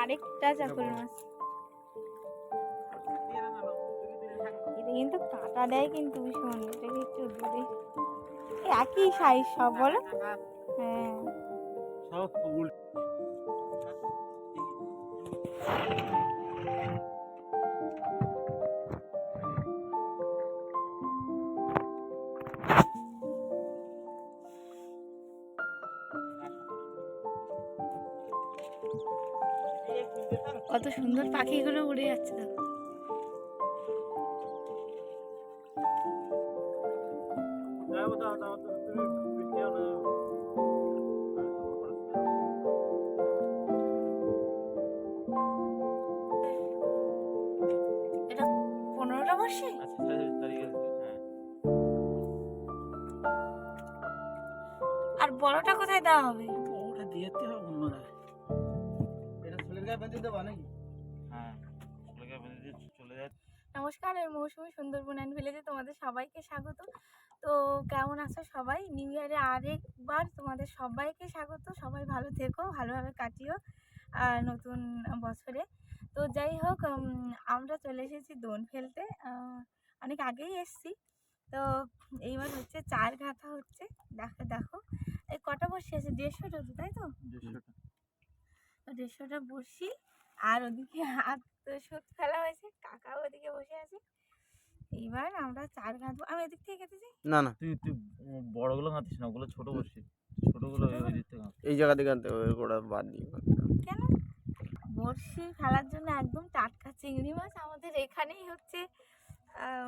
আরেকটা চাকর মাছ। এটা কিন্তু কাঁটা দেয় কিন্তু ভীষণ, এটাকে একটু দূরে। একই সাইজ সব বলো। হ্যাঁ সব কত সুন্দর পাখিগুলো উড়ে যাচ্ছে দেখো। এটা 15টা বর্ষে। আর বড়টা কোথায় দেওয়া হবে? ওটা দিয়েতে হবে অন্য জায়গায়। এটা ছেলের গায়ে বেঁধে দেবো নাকি? হ্যাঁ, ছেলের গায়ে বেঁধে দিয়ে চলে যায়। নমস্কার, আমি মৌসুমী সুন্দরবন অ্যান্ড ভিলেজে তোমাদের সবাইকে স্বাগত। তো কেমন আছো সবাই? নিউ ইয়ারে আরেকবার তোমাদের সবাইকে স্বাগত। সবাই ভালো থেকো, ভালোভাবে কাটিও আর নতুন বছরে। তো যাই হোক, আমরা চলে এসেছি দোন ফেলতে। অনেক আগেই এসছি। তো এইবার হচ্ছে চার ঘাটা হচ্ছে। দেখো দেখো এই কটা বসে আছে? 150টা তো, তাই তো? 150টা বসি। আর ওদিকে হাত সুত ফেলা হয়েছে, কাকাও ওদিকে বসে আছে। এইবার আমরা চার ঘাটবো। আমি এদিক থেকে কেটে যাই। না না, তুই বড়গুলো গাঁথিস না, ওগুলো ছোট বসি। ছোটগুলো ওই দিক থেকে এই জায়গা থেকে আনতে হবে, ওটা বাদ দিয়ে। কেন? বড়শি ফেলার জন্য একদম টাটকা চিংড়ি মাছ আমাদের এখানেই হচ্ছে।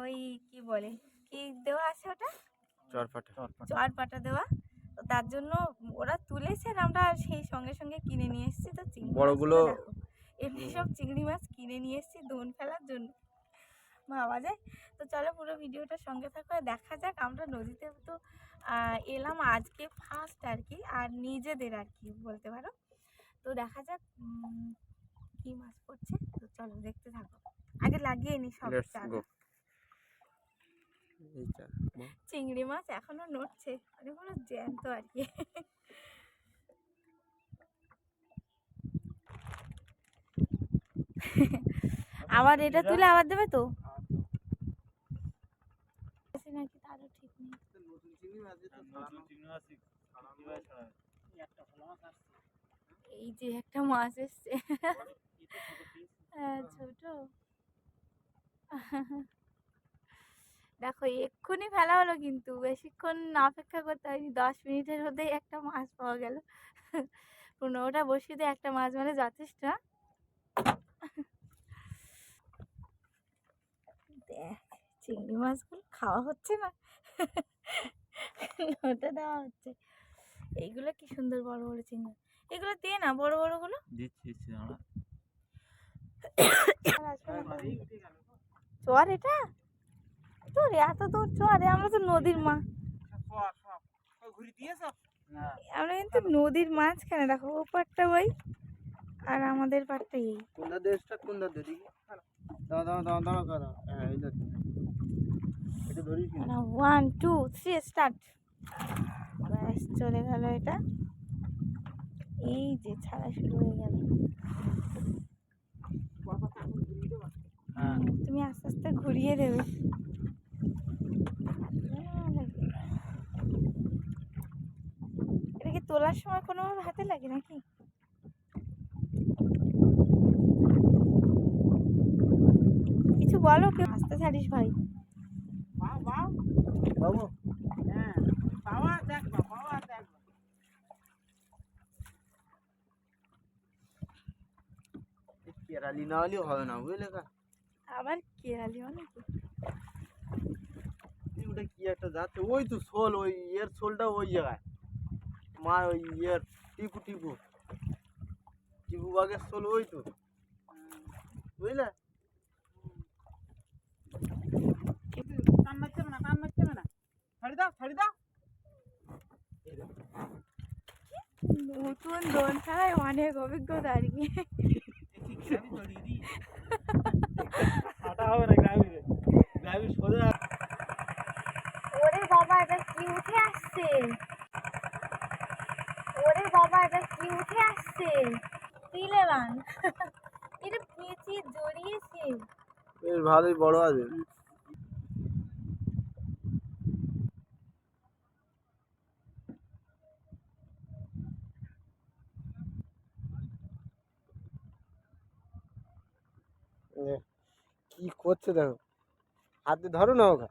ওই কি বলে, কি দেওয়া আছে ওটা? চরপাটা দেওয়া। তো তার জন্য ওরা তুলেছে আর আমরা সেই সঙ্গে সঙ্গে কিনে নিয়ে এসেছি। তো চিংড়ি বড়গুলো দেখো, এমনি সব চিংড়ি মাছ কিনে নিয়ে এসেছি দোন ফেলার জন্য, ভাবা যায়। তো চলো পুরো ভিডিওটা সঙ্গে থাকো, দেখা যাক। আমরা নদীতে তো এলাম আজকে ফার্স্ট আর কি, আর নিজেদের আর কি বলতে পারো। তো দেখা যাক কি মাছ পড়ছে। তো চলো দেখতে থাকো, আগে লাগিয়ে নি সব চারা। চিংড়ি মাছ এখনো নড়ছে, মানে পুরো জ্যান্ত আর কি। আবার এটা তুলে আবার দেবে তো নাকি, তারও ঠিক নেই। এই যে একটা মাছ এসছে। হ্যাঁ ছোট। দেখো এক্ষুনি ফেলা হলো, কিন্তু বেশিক্ষণ অপেক্ষা করতে হয়নি, 10 মিনিটের মধ্যেই একটা মাছ পাওয়া গেল। 15টা বসিয়ে একটা মাছ মানে যথেষ্ট। দেখ চিংড়ি মাছগুলো খাওয়া হচ্ছে না, ওটা দেওয়া হচ্ছে। এইগুলো কি সুন্দর বড় বড় চিংড়ি, এগুলো দিয়ে না বড় বড় গুলো চর। এটা তোর এত দূর চরে, আমরা তো নদীর মাছ, আমরা কিন্তু নদীর মাঝখানে। দেখো ও পাটটা ওই আর আমাদের পাটটা এই। কোনটা দেশটা কোনটা দেখি দাও দাও দাও দাও দাও। হ্যাঁ এই দেখো, এটা ধরি কি না 1 2 3 স্টার্ট। ব্যাস চলে গেল এটা। এই যে ছাড়া শুরু হয়ে গেল। তুমি আস্তে আস্তে ঘুরিয়ে দেবে। এটা কি তোলার সময় কোনোভাবে হাতে লাগে নাকি? কিছু বলো, কেউ আস্তে ছাড়িস ভাই। বাবু হ্যাঁ বাবা দেখ বাবা দেখ। কেরালি না হলেও হবে না, বুঝলে? আবার কেরালি নাকি? ওটা কি একটা যাচ্ছে, ওই তো শোল, ওই এর শোলটা ওই জায়গায় মা, ওই ইয়ের টিপু টিপু টিপু বাঘের শোল ওই তো, বুঝলে? কান মারতে হবে না, কান মারতে হবে না, ছাড়ি দাও ছাড়ি দাও। নতুন দোন খেলায় অনেক অভিজ্ঞতা আর কি। হবে না গ্রামে, গ্রামে সোজা। ওরে বাবা এটা কি উঠে আসছে, ওরে বাবা এটা কি উঠে আসছে। দিলে বান এটা পেঁচিয়ে জড়িয়েছে। বেশ ভালোই বড় আছে। কি করছে দেখো, হাতে ধরো না ওকে,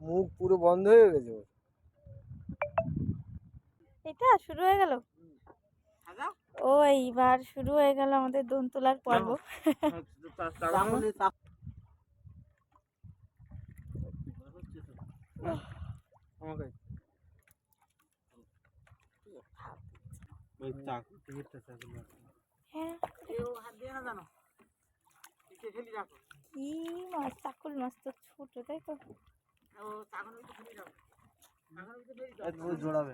মুখ পুরো বন্ধ হয়ে গেছে ওর। এটা শুরু হয়ে গেল। ও এইবার শুরু হয়ে গেল আমাদের দোন তোলার পর্ব। হ্যাঁ কি মাছ, চাকুল মাছ তো ছোট তাই তো। জোড়াবে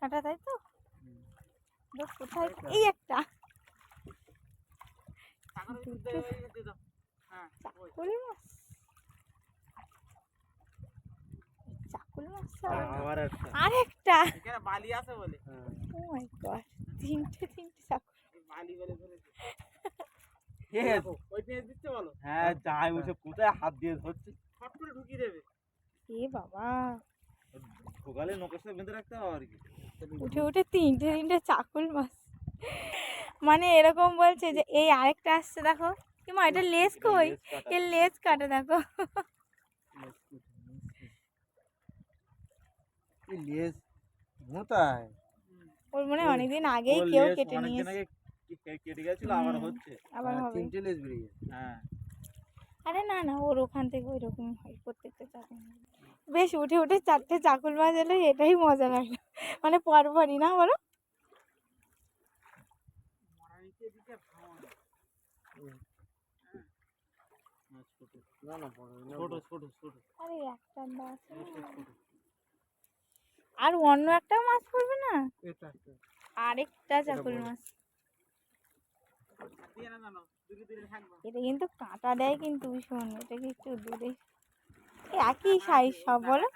কাটা তাই তো। দেখ কোথায় এই একটা চাকুল মাছ, চাকুল মাছ আরেকটা। বালি আছে বলে ও মাই গড, তিনটে চাকুল। হ্যাঁ যাই বসে কোথায় হাত দিয়ে ধরছে, ফট করে ঢুকিয়ে দেবে। এ বাবা, ঢোকালে নৌকার সাথে বেঁধে রাখতে হবে আর কি। উঠে উঠে তিনটে চাকুল মাছ। মানে এরকম বলছে যে এই আরেকটা আসছে দেখো। কি মা এটা লেজ কই, এর লেজ কাটে দেখো। লেজ মোটায় ওর মনে হয় অনেকদিন আগেই কেউ কেটে নিয়েছে। কেটে গেছিল আবার হচ্ছে, আবার হবে। তিনটে লেজ বেরিয়ে গেছে। হ্যাঁ আরে না না, ওর ওখান থেকে ওই রকম হয় প্রত্যেকটা চাকুল মাছ। বেশ উঠে উঠে চারটে চাকুল মাছ এলো, এটাই মজা লাগলো। মানে পরপরই না বলো। আরে একটা আছে আর অন্য একটা মাছ পড়বে না, আরেকটা চাকুল মাছ। এটা কিন্তু কাঁটা দেয় কিন্তু ভীষণ, এটা কি একটু দূরে। একই সাইজ সব বলো।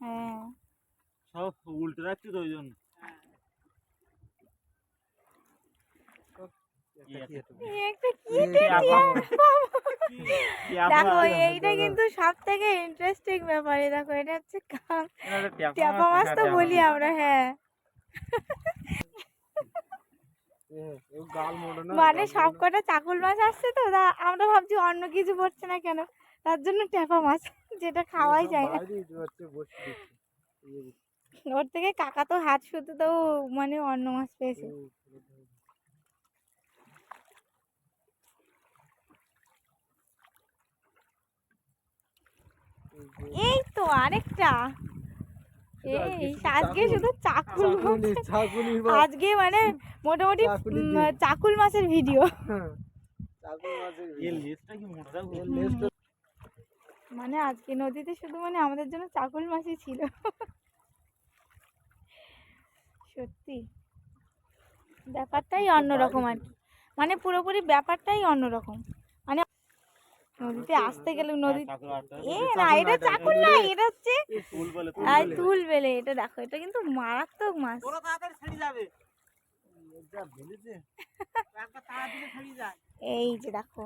হ্যাঁ সব উল্টে রাখছি তো ওই জন্য। দেখো এইটা কিন্তু সব থেকে ইন্টারেস্টিং ব্যাপার। দেখো এটা হচ্ছে ট্যাপা মাছ তো বলি আমরা। হ্যাঁ মানে সব কটা চাকুল মাছ আসছে তো, আমরা ভাবছি অন্য কিছু পড়ছে না কেন, তার জন্য ট্যাপা মাছ যেটা খাওয়াই যায় না। ওর থেকে কাকা তো হাত শুতে তো মানে অন্য মাছ পেয়েছে। এই তো আরেকটা। এই আজকে শুধু চাকুল, আজকে মানে মোটামুটি চাকুল মাছের ভিডিও। মানে আজকে নদীতে শুধু মানে আমাদের জন্য চাকুল মাছই ছিল। সত্যি ব্যাপারটাই অন্যরকম আর কি, মানে পুরোপুরি ব্যাপারটাই অন্যরকম। মানে নদীতে আসতে গেলে নদী না, এটা চাকুল না, এটা হচ্ছে তুল বেলে। এটা দেখো, এটা কিন্তু মারাত্মক মাছ। এই যে দেখো,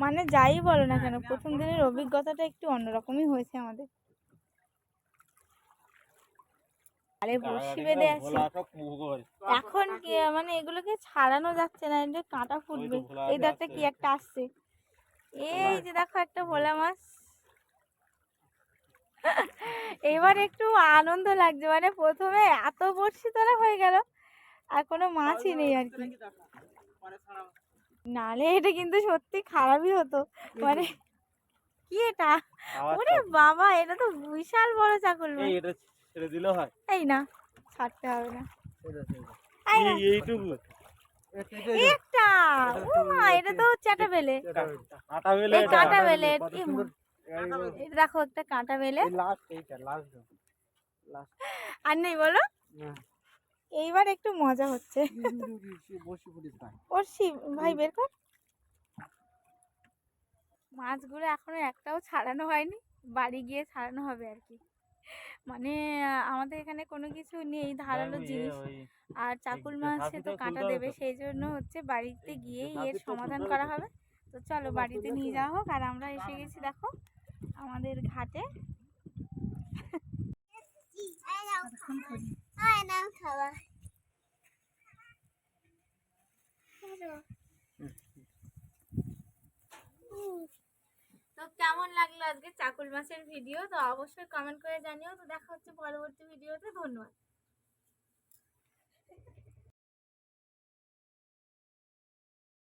মানে যাই বলো না কেন প্রথম দিনের অভিজ্ঞতাটা একটু অন্যরকমই হয়েছে আমাদের। আরে বড়শি বেঁধে আছে এখন, মানে এগুলোকে ছাড়ানো যাচ্ছে না, এটা কাঁটা ফুটবে। এই দেখটা কি একটা আসছে, এই যে দেখো একটা ভোলা মাছ। এবার একটু আনন্দ লাগছে, মানে প্রথমে এত বড়শি তোলা হয়ে গেল আর কোনো মাছই নেই আর কি। নালে এটা কিন্তু সত্যি খারাপই হতো। মানে কি এটা, ওরে বাবা, এটা তো বিশাল বড় চাকুল মাছ। ছেড়ে দিলে হয়, এই না ছাড়তে হবে না। এইটুকু একটা, ও মা, এটা তো চাটা বেলে, কাঁটা বেলে। দেখো একটা কাঁটা বেলে আর নেই বলো। এইবার একটু মজা হচ্ছে। বড়শি ভাই বের কর, মাছগুলো এখনো একটাও ছাড়ানো হয়নি, বাড়ি গিয়ে ছাড়ানো হবে আর কি। মানে আমাদের এখানে কোনো কিছু নেই ধারালো জিনিস, আর চাকুল মাছে তো কাঁটা দেবে, সেই জন্য হচ্ছে বাড়িতে গিয়ে এর সমাধান করা হবে। তো চলো বাড়িতে নিয়ে যাওয়া হোক। আর আমরা এসে গেছি দেখো আমাদের ঘাটে। তো কেমন লাগলো আজকে চাকুল মাছের ভিডিও, তো অবশ্যই কমেন্ট করে জানিও। তো দেখা হচ্ছে পরবর্তী ভিডিওতে। ধন্যবাদ।